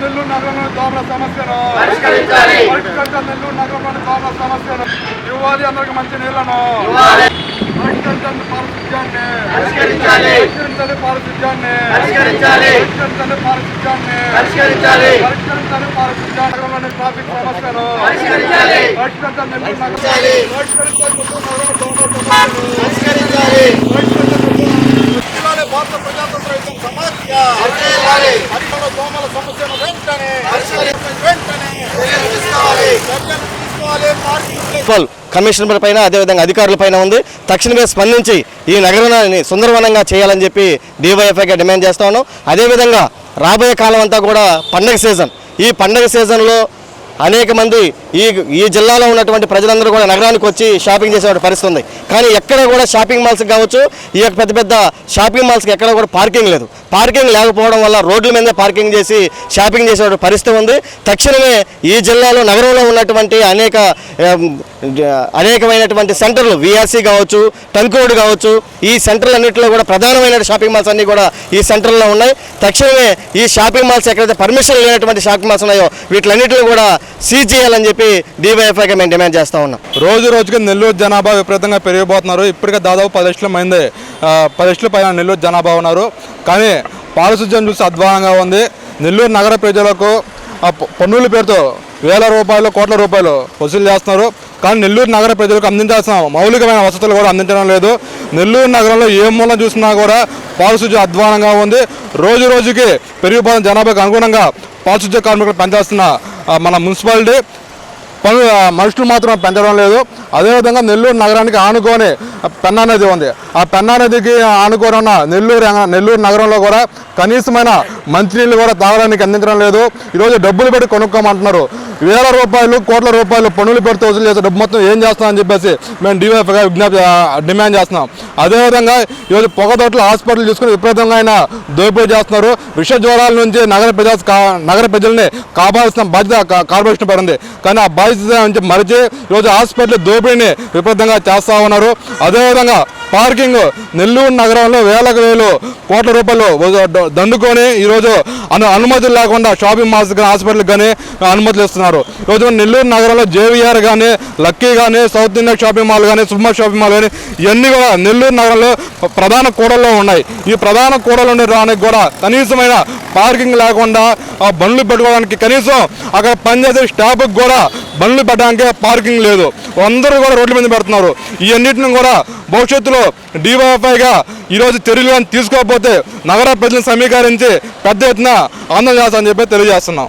నెల్లూరు నగరంలోని దోమల సమస్యను ఇవ్వాలి. అందరికి మంచి నీళ్లను ట్రాఫిక్ సమస్యను భారత ప్రజాతంత్ర సమాఖ్య దోమల సమస్యను వెంటనే కమిషనర్ పైన అదేవిధంగా అధికారుల పైన ఉంది. తక్షణమే స్పందించి ఈ నగరాన్ని సుందరవనంగా చేయాలని చెప్పి DYFIగా డిమాండ్ చేస్తా ఉన్నాం. అదేవిధంగా రాబోయే కాలం అంతా కూడా పండగ సీజన్. ఈ పండగ సీజన్లో అనేక మంది ఈ జిల్లాలో ఉన్నటువంటి ప్రజలందరూ కూడా నగరానికి వచ్చి షాపింగ్ చేసే పరిస్థితి ఉంది. కానీ ఎక్కడ కూడా షాపింగ్ మాల్స్కి కావచ్చు, ఈ యొక్క పెద్ద పెద్ద షాపింగ్ మాల్స్కి ఎక్కడ కూడా పార్కింగ్ లేదు. పార్కింగ్ లేకపోవడం వల్ల రోడ్ల మీదే పార్కింగ్ చేసి షాపింగ్ చేసే పరిస్థితి ఉంది. తక్షణమే ఈ జిల్లాలో నగరంలో ఉన్నటువంటి అనేకమైనటువంటి సెంటర్లు VRC కావచ్చు, టంకోడ్ కావచ్చు, ఈ సెంటర్లన్నింటిలో కూడా ప్రధానమైన షాపింగ్ మాల్స్ అన్నీ కూడా ఈ సెంటర్లో ఉన్నాయి. తక్షణమే ఈ షాపింగ్ మాల్స్ ఎక్కడైతే పర్మిషన్ లేనటువంటి షాపింగ్ మాల్స్ ఉన్నాయో వీటిలన్నింటిలో కూడా సీజ్ చేయాలని చెప్పి DYFIగా మేము డిమాండ్ చేస్తూ ఉన్నాం. రోజుకి నెల్లూరు జనాభా విపరీతంగా పెరిగిపోతున్నారు. ఇప్పటికే దాదాపు 10 లక్షల మంది 10 లక్షల పైన నెల్లూరు జనాభా ఉన్నారు. కానీ పారిశుధ్యం చూసి అధ్వానంగా ఉంది. నెల్లూరు నగర ప్రజలకు పన్నుల పేరుతో వేల రూపాయలు, కోట్ల రూపాయలు వసూలు చేస్తున్నారు. కానీ నెల్లూరు నగర ప్రజలకు అందించాల్సిన మౌలికమైన వసతులు కూడా అందించడం లేదు. నెల్లూరు నగరంలో ఏ మూల చూసినా కూడా పారిశుధ్యం అధ్వానంగా ఉంది. రోజుకి పెరిగిపోతున్న జనాభాకు అనుగుణంగా పారిశుధ్య కార్మికులు పెంచాల్సిన మన మున్సిపాలిటీ మనుషులు మాత్రం పెంచడం లేదు. అదేవిధంగా నెల్లూరు నగరానికి ఆనుకొని పెన్నా నది ఉంది. ఆ పెన్నా నదికి ఆనుకొని ఉన్న నెల్లూరు నగరంలో కూడా కనీసమైన మంచినీళ్ళు కూడా తాగడానికి అందించడం లేదు. ఈరోజు డబ్బులు పెట్టి కొనుక్కోమంటున్నారు. వేల రూపాయలు, కోట్ల రూపాయలు పన్నులు పెడితే వసూలు చేసే డబ్బు మొత్తం ఏం చేస్తామని చెప్పేసి మేము DYFIగా డిమాండ్ చేస్తున్నాం. అదేవిధంగా ఈరోజు పొగతోటలు హాస్పిటల్ చూసుకుని విపరీతంగా ఆయన దోపిడీ చేస్తున్నారు. విష జ్వరాల నుంచి నగర ప్రజల్ని కాపాడాల్సిన బాధ్యత కార్పొరేషన్ పడింది. కానీ ఆ బాధ్యత నుంచి మరిచి ఈరోజు హాస్పిటల్ దోపిడీని విపరీతంగా చేస్తూ ఉన్నారు. అదేవిధంగా పార్కింగ్ నెల్లూరు నగరంలో వేలకు వేలు, కోట్ల రూపాయలు దండుకొని ఈరోజు అనుమతులు లేకుండా షాపింగ్ మాల్స్ కానీ హాస్పిటల్కి కానీ అనుమతులు ఇస్తున్నారు. ఈరోజు నెల్లూరు నగరంలో JVR కానీ, లక్కీ కానీ, సౌత్ ఇండియా షాపింగ్ మాల్ కానీ, సుమా షాపింగ్ మాల్ కానీ ఇవన్నీ కూడా నెల్లూరు నగరంలో ప్రధాన కూడల్లో ఉన్నాయి. ఈ ప్రధాన కూడలు ఉండడానికి కూడా కనీసమైన పార్కింగ్ లేకుండా బండ్లు పెట్టుకోవడానికి కనీసం అక్కడ పనిచేసే స్టాఫ్కి కూడా బండ్లు పెట్టడానికి పార్కింగ్ లేదు. అందరూ కూడా రోడ్ల మీద పెడుతున్నారు. ఇవన్నిటిని కూడా భవిష్యత్తులో DYFIగా ఈరోజు చర్యలు తీసుకోకపోతే నగర ప్రజలను సమీకరించి పెద్ద ఎత్తున ఆందోళన చేస్తామని చెప్పి తెలియజేస్తున్నాం.